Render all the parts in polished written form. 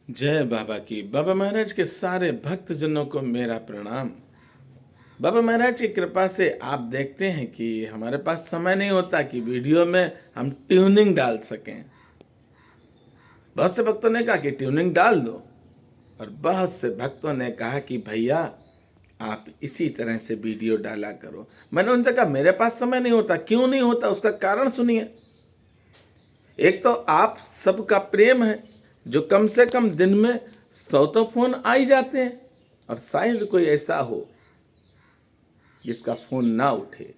जय बाबा की। बाबा महाराज के सारे भक्तजनों को मेरा प्रणाम। बाबा महाराज की कृपा से आप देखते हैं कि हमारे पास समय नहीं होता कि वीडियो में हम ट्यूनिंग डाल सकें। बहुत से भक्तों ने कहा कि ट्यूनिंग डाल दो, और बहुत से भक्तों ने कहा कि भैया आप इसी तरह से वीडियो डाला करो। मैंने उनसे कहा मेरे पास समय नहीं होता। क्यों नहीं होता, उसका कारण सुनिए। एक तो आप सबका प्रेम है, जो कम से कम दिन में 100 तो फोन आ ही जाते हैं, और शायद कोई ऐसा हो जिसका फोन ना उठे।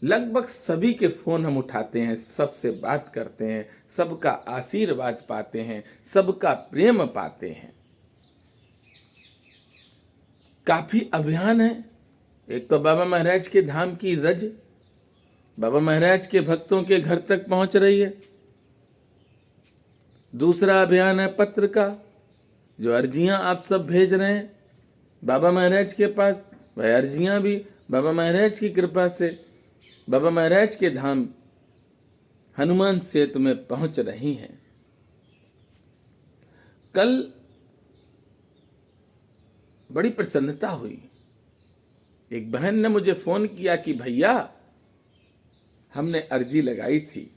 लगभग सभी के फोन हम उठाते हैं, सबसे बात करते हैं, सबका आशीर्वाद पाते हैं, सबका प्रेम पाते हैं। काफी अभियान है। एक तो बाबा महाराज के धाम की रज बाबा महाराज के भक्तों के घर तक पहुंच रही है। दूसरा अभियान है पत्र का, जो अर्जियां आप सब भेज रहे हैं बाबा महाराज के पास। वह अर्जियां भी बाबा महाराज की कृपा से बाबा महाराज के धाम हनुमान सेतु में पहुंच रही हैं। कल बड़ी प्रसन्नता हुई। एक बहन ने मुझे फोन किया कि भैया हमने अर्जी लगाई थी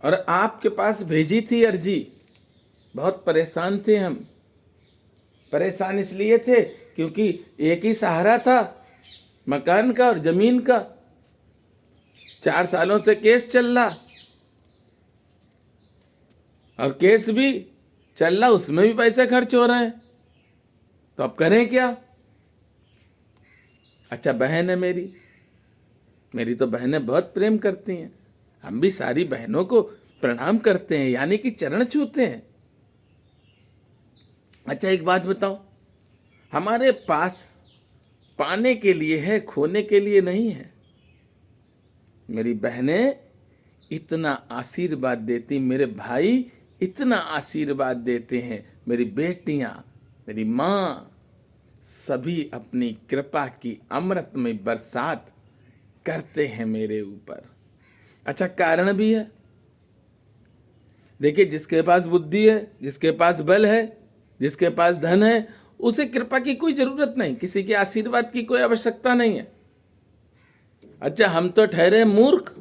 और आपके पास भेजी थी अर्जी। बहुत परेशान थे हम। परेशान इसलिए थे क्योंकि एक ही सहारा था, मकान का और जमीन का। 4 सालों से केस चल रहा, और केस भी चल रहा, उसमें भी पैसे खर्च हो रहे हैं। तो अब करें क्या? अच्छा, बहन है मेरी तो बहनें बहुत प्रेम करती हैं। हम भी सारी बहनों को प्रणाम करते हैं, यानी कि चरण छूते हैं। अच्छा, एक बात बताओ, हमारे पास पाने के लिए है, खोने के लिए नहीं है। मेरी बहनें इतना आशीर्वाद देती, मेरे भाई इतना आशीर्वाद देते हैं, मेरी बेटियां, मेरी माँ, सभी अपनी कृपा की अमृतमय बरसात करते हैं मेरे ऊपर। अच्छा, कारण भी है। देखिए, जिसके पास बुद्धि है, जिसके पास बल है, जिसके पास धन है, उसे कृपा की कोई जरूरत नहीं, किसी के आशीर्वाद की कोई आवश्यकता नहीं है। अच्छा, हम तो ठहरे मूर्ख।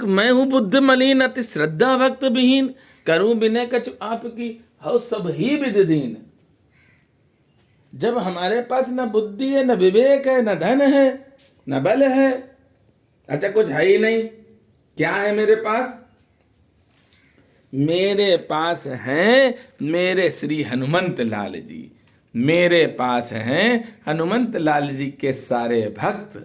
मैं हूं बुद्ध मलिन, अति श्रद्धा भक्त विहीन, करूं बिने कछु आपकी, हौ सब ही विधि दीन। जब हमारे पास न बुद्धि है, न विवेक है, न धन है, न बल है, अच्छा कुछ है ही नहीं। क्या है मेरे पास? मेरे पास हैं मेरे श्री हनुमंत लाल जी। मेरे पास हैं हनुमंत लाल जी के सारे भक्त।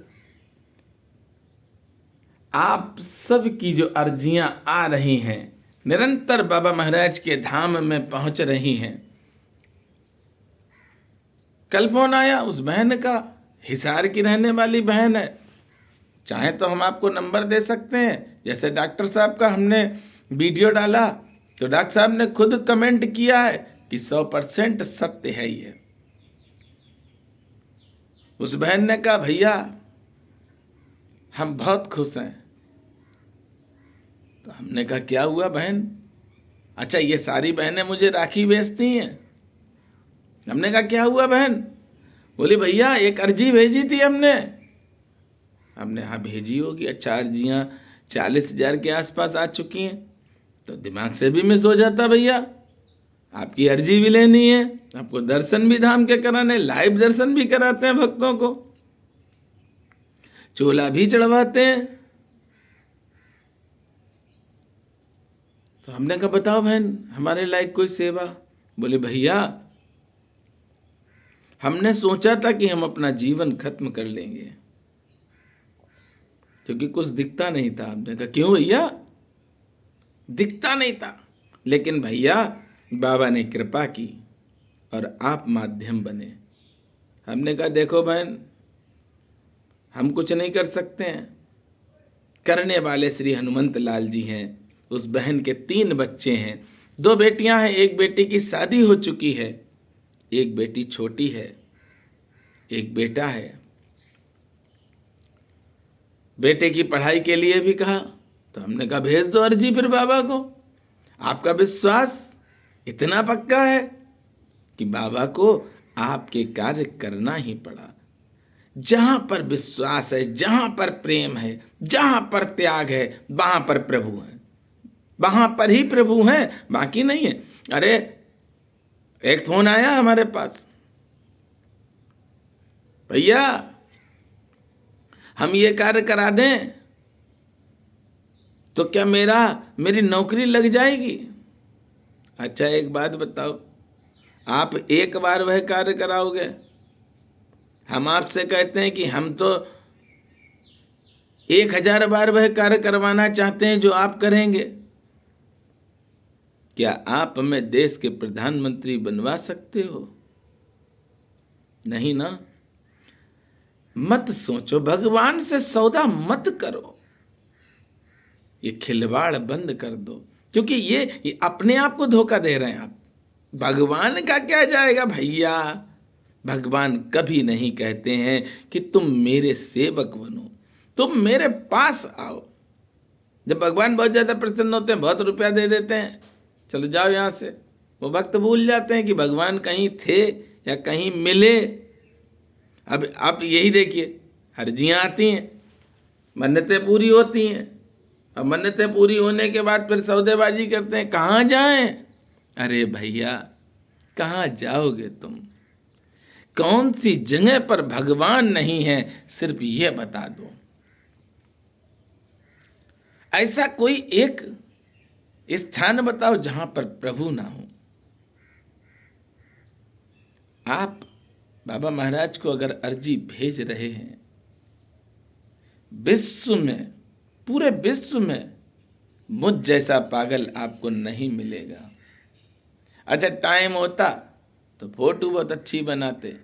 आप सब की जो अर्जियां आ रही हैं, निरंतर बाबा महाराज के धाम में पहुंच रही हैं। कल फोन आया उस बहन का, हिसार की रहने वाली बहन है। चाहे तो हम आपको नंबर दे सकते हैं। जैसे डॉक्टर साहब का हमने वीडियो डाला, तो डॉक्टर साहब ने खुद कमेंट किया है कि 100% सत्य है ये। उस बहन ने कहा भैया हम बहुत खुश हैं। तो हमने कहा क्या हुआ बहन? अच्छा, ये सारी बहनें मुझे राखी भेजती हैं। हमने कहा क्या हुआ बहन? बोली भैया एक अर्जी भेजी थी हमने। हाँ भेजी होगी। अच्छा, अर्जियां 40,000 के आसपास आ चुकी हैं। तो दिमाग से भी मिस हो जाता भैया, आपकी अर्जी भी लेनी है, आपको दर्शन भी धाम के कराने, लाइव दर्शन भी कराते हैं भक्तों को, चोला भी चढ़वाते हैं। तो हमने कहा बताओ बहन हमारे लायक कोई सेवा। बोले भैया हमने सोचा था कि हम अपना जीवन खत्म कर लेंगे, क्योंकि कुछ दिखता नहीं था। हमने कहा क्यों भैया? दिखता नहीं था, लेकिन भैया बाबा ने कृपा की और आप माध्यम बने। हमने कहा देखो बहन, हम कुछ नहीं कर सकते हैं, करने वाले श्री हनुमंत लाल जी हैं। उस बहन के 3 बच्चे हैं, 2 बेटियां हैं। एक बेटी की शादी हो चुकी है, एक बेटी छोटी है, एक बेटा है। बेटे की पढ़ाई के लिए भी कहा, तो हमने कहा भेज दो अर्जी फिर बाबा को। आपका विश्वास इतना पक्का है कि बाबा को आपके कार्य करना ही पड़ा। जहां पर विश्वास है, जहां पर प्रेम है, जहां पर त्याग है, वहां पर प्रभु है, वहां पर ही प्रभु है, बाकी नहीं है। अरे एक फोन आया हमारे पास, भैया हम ये कार्य करा दें तो क्या मेरी नौकरी लग जाएगी। अच्छा एक बात बताओ, आप एक बार वह कार्य कराओगे? हम आपसे कहते हैं कि हम तो 1000 बार वह कार्य करवाना चाहते हैं जो आप करेंगे। क्या आप हमें देश के प्रधानमंत्री बनवा सकते हो? नहीं ना। मत सोचो, भगवान से सौदा मत करो, ये खिलवाड़ बंद कर दो, क्योंकि ये अपने आप को धोखा दे रहे हैं आप। भगवान का क्या जाएगा भैया। भगवान कभी नहीं कहते हैं कि तुम मेरे सेवक बनो, तुम मेरे पास आओ। जब भगवान बहुत ज्यादा प्रसन्न होते हैं, बहुत रुपया दे देते हैं, चलो जाओ यहां से, वो वक्त भूल जाते हैं कि भगवान कहीं थे या कहीं मिले। अब आप यही देखिए, अर्जियां आती हैं, मन्नतें पूरी होती हैं, अब मन्नतें पूरी होने के बाद फिर सौदेबाजी करते हैं, कहाँ जाएं। अरे भैया कहाँ जाओगे तुम? कौन सी जगह पर भगवान नहीं है, सिर्फ ये बता दो। ऐसा कोई एक स्थान बताओ जहां पर प्रभु ना हो। आप बाबा महाराज को अगर अर्जी भेज रहे हैं, विश्व में, पूरे विश्व में मुझ जैसा पागल आपको नहीं मिलेगा। अच्छा टाइम होता तो फोटो बहुत अच्छी बनाते,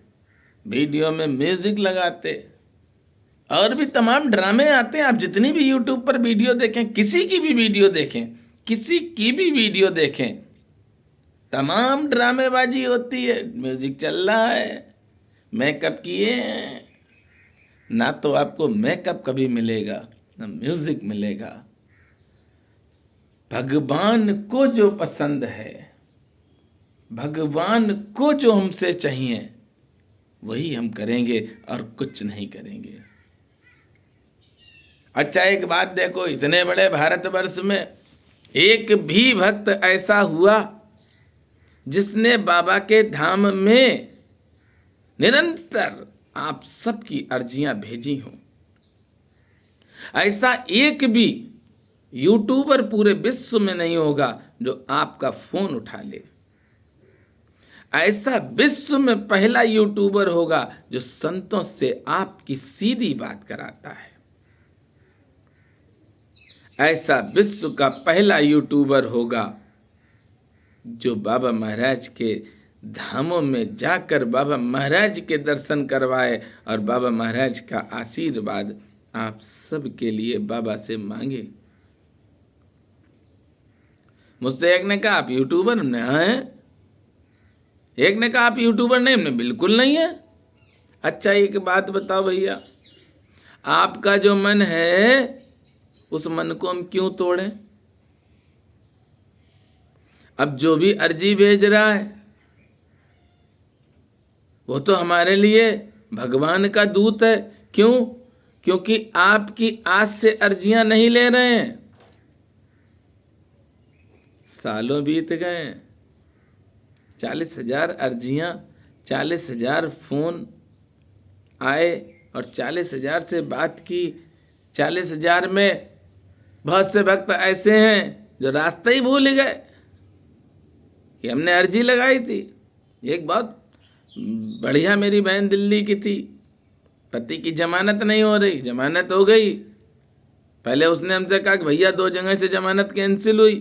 वीडियो में म्यूजिक लगाते, और भी तमाम ड्रामे आते हैं। आप जितनी भी यूट्यूब पर वीडियो देखें, किसी की भी वीडियो देखें, किसी की भी वीडियो देखें, तमाम ड्रामेबाजी होती है। म्यूजिक चल रहा है, मेकअप किए हैं, ना तो आपको मेकअप कभी मिलेगा ना म्यूजिक मिलेगा। भगवान को जो पसंद है, भगवान को जो हमसे चाहिए, वही हम करेंगे और कुछ नहीं करेंगे। अच्छा एक बात देखो, इतने बड़े भारतवर्ष में एक भी भक्त ऐसा हुआ जिसने बाबा के धाम में निरंतर आप सबकी अर्जियां भेजी हों। ऐसा एक भी यूट्यूबर पूरे विश्व में नहीं होगा जो आपका फोन उठा ले। ऐसा विश्व में पहला यूट्यूबर होगा जो संतों से आपकी सीधी बात कराता है। ऐसा विश्व का पहला यूट्यूबर होगा जो बाबा महाराज के धामों में जाकर बाबा महाराज के दर्शन करवाए और बाबा महाराज का आशीर्वाद आप सब के लिए बाबा से मांगे। मुझसे एक ने कहा आप यूट्यूबर? हमने हाँ है। एक ने कहा आप यूट्यूबर नहीं? हमने बिल्कुल नहीं है। अच्छा एक बात बताओ भैया, आपका जो मन है उस मन को हम क्यों तोड़ें? अब जो भी अर्जी भेज रहा है वो तो हमारे लिए भगवान का दूत है। क्यों? क्योंकि आपकी आस से अर्जियां नहीं ले रहे हैं। सालों बीत गए, 40,000 अर्जियां, 40,000 फोन आए और 40,000 से बात की। 40,000 में बहुत से भक्त ऐसे हैं जो रास्ता ही भूल गए कि हमने अर्जी लगाई थी। एक बहुत बढ़िया मेरी बहन दिल्ली की थी, पति की जमानत नहीं हो रही, जमानत हो गई। पहले उसने हमसे कहा कि भैया 2 जगह से जमानत कैंसिल हुई,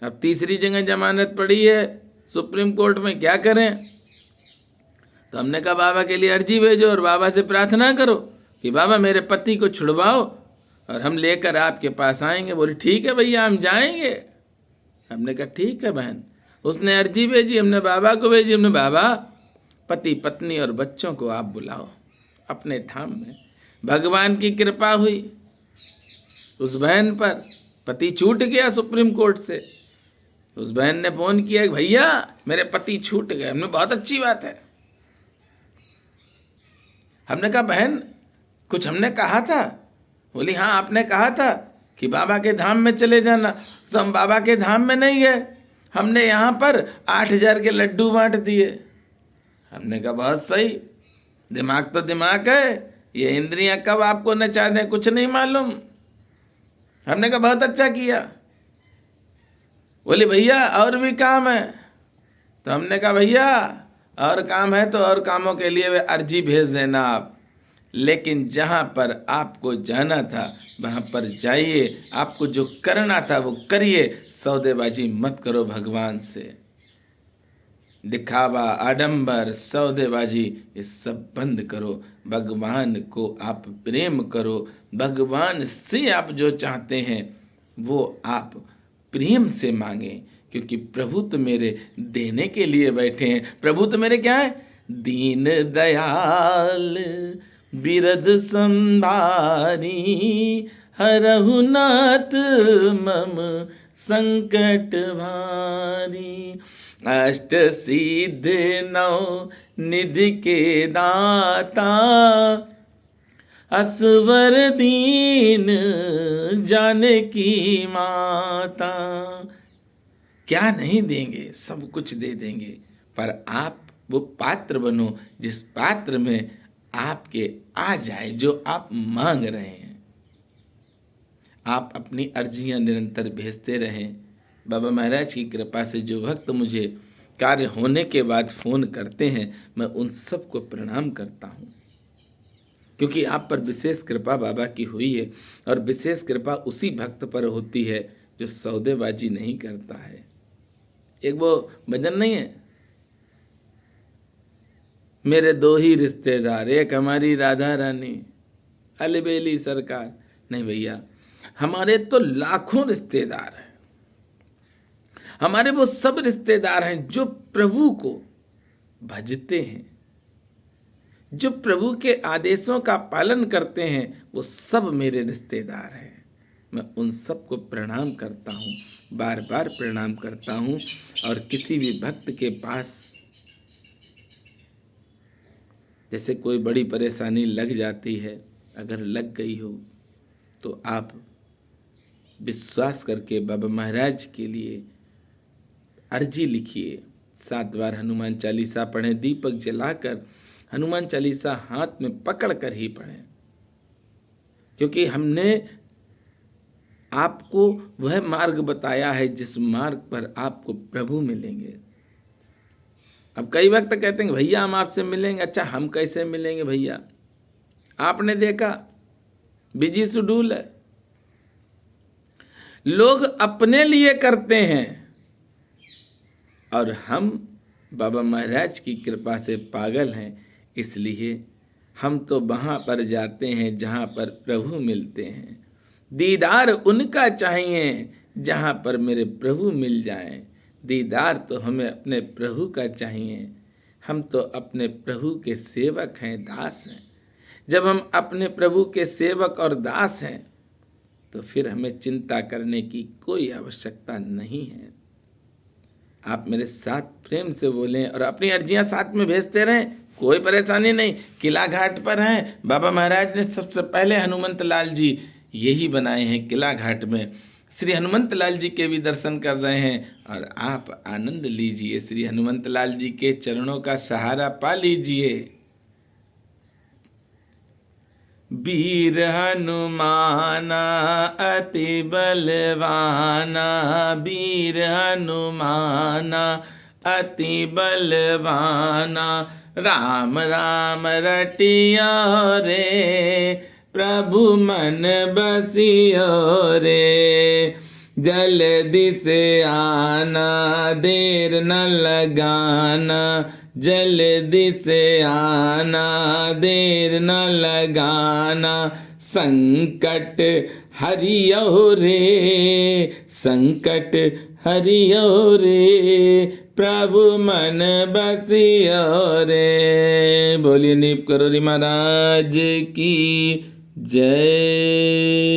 अब तीसरी जगह जमानत पड़ी है सुप्रीम कोर्ट में, क्या करें? तो हमने कहा बाबा के लिए अर्जी भेजो और बाबा से प्रार्थना करो कि बाबा मेरे पति को छुड़वाओ और हम लेकर आपके पास आएंगे। बोली ठीक है भैया हम जाएंगे। हमने कहा ठीक है बहन। उसने अर्जी भेजी, हमने बाबा को भेजी। हमने बाबा पति पत्नी और बच्चों को आप बुलाओ अपने धाम में। भगवान की कृपा हुई, उस बहन पर पति छूट गया सुप्रीम कोर्ट से। उस बहन ने फोन किया कि भैया मेरे पति छूट गए। हमने बहुत अच्छी बात है। हमने कहा बहन कुछ हमने कहा था? बोली हाँ आपने कहा था कि बाबा के धाम में चले जाना। तो हम बाबा के धाम में नहीं गए, हमने यहाँ पर 8,000 के लड्डू बांट दिए। हमने कहा बहुत सही, दिमाग तो दिमाग है, ये इंद्रियां कब आपको नचा दें कुछ नहीं मालूम। हमने कहा बहुत अच्छा किया। बोले भैया और भी काम है। तो हमने कहा भैया और काम है तो और कामों के लिए वे अर्जी भेज देना आप, लेकिन जहाँ पर आपको जाना था वहाँ पर जाइए, आपको जो करना था वो करिए, सौदेबाजी मत करो भगवान से। दिखावा, आडंबर, सौदेबाजी ये सब बंद करो। भगवान को आप प्रेम करो। भगवान से आप जो चाहते हैं वो आप प्रेम से मांगें, क्योंकि प्रभु तो मेरे देने के लिए बैठे हैं। प्रभु तो मेरे क्या है? दीन दयाल बिरद संभारी, हरहु नाथ मम संकट भारी। अष्ट सिद्ध नौ निधि के दाता, असवर दीन जानकी माता। क्या नहीं देंगे, सब कुछ दे देंगे, पर आप वो पात्र बनो जिस पात्र में आपके आ जाए जो आप मांग रहे हैं। आप अपनी अर्जियां निरंतर भेजते रहें। बाबा महाराज की कृपा से जो भक्त मुझे कार्य होने के बाद फ़ोन करते हैं, मैं उन सबको प्रणाम करता हूँ, क्योंकि आप पर विशेष कृपा बाबा की हुई है। और विशेष कृपा उसी भक्त पर होती है जो सौदेबाजी नहीं करता है। एक वो भजन नहीं है, मेरे दो ही रिश्तेदार, एक हमारी राधा रानी, अलबेली सरकार। नहीं भैया, हमारे तो लाखों रिश्तेदार हैं। हमारे वो सब रिश्तेदार हैं जो प्रभु को भजते हैं, जो प्रभु के आदेशों का पालन करते हैं, वो सब मेरे रिश्तेदार हैं। मैं उन सबको प्रणाम करता हूँ, बार बार प्रणाम करता हूँ। और किसी भी भक्त के पास जैसे कोई बड़ी परेशानी लग जाती है, अगर लग गई हो तो आप विश्वास करके बाबा महाराज के लिए अर्जी लिखिए। 7 बार हनुमान चालीसा पढ़ें, दीपक जलाकर हनुमान चालीसा हाथ में पकड़ कर ही पढ़ें, क्योंकि हमने आपको वह मार्ग बताया है जिस मार्ग पर आपको प्रभु मिलेंगे। अब कई वक्त कहते हैं भैया हम आपसे मिलेंगे। अच्छा, हम कैसे मिलेंगे भैया? आपने देखा बिजी शेड्यूल है, लोग अपने लिए करते हैं, और हम बाबा महाराज की कृपा से पागल हैं। इसलिए हम तो वहाँ पर जाते हैं जहाँ पर प्रभु मिलते हैं। दीदार उनका चाहिए जहाँ पर मेरे प्रभु मिल जाएं। दीदार तो हमें अपने प्रभु का चाहिए। हम तो अपने प्रभु के सेवक हैं, दास हैं। जब हम अपने प्रभु के सेवक और दास हैं तो फिर हमें चिंता करने की कोई आवश्यकता नहीं है। आप मेरे साथ प्रेम से बोलें और अपनी अर्जियां साथ में भेजते रहें, कोई परेशानी नहीं। किला घाट पर हैं, बाबा महाराज ने सबसे पहले हनुमंत लाल जी यही बनाए हैं। किला घाट में श्री हनुमंत लाल जी के भी दर्शन कर रहे हैं, और आप आनंद लीजिए, श्री हनुमंत लाल जी के चरणों का सहारा पा लीजिए। वीर हनुमाना अति बलवाना, वीर हनुमाना अति बलवाना। राम राम रटिया रे, प्रभु मन बसियो रे। जल्दी से आना, देर न लगाना, जल्दी से आना, देर न लगाना। संकट हरियो रे, संकट हरियो रे, प्रभु मन बसियो रे। बोलिए नीप करोरी महाराज की जय।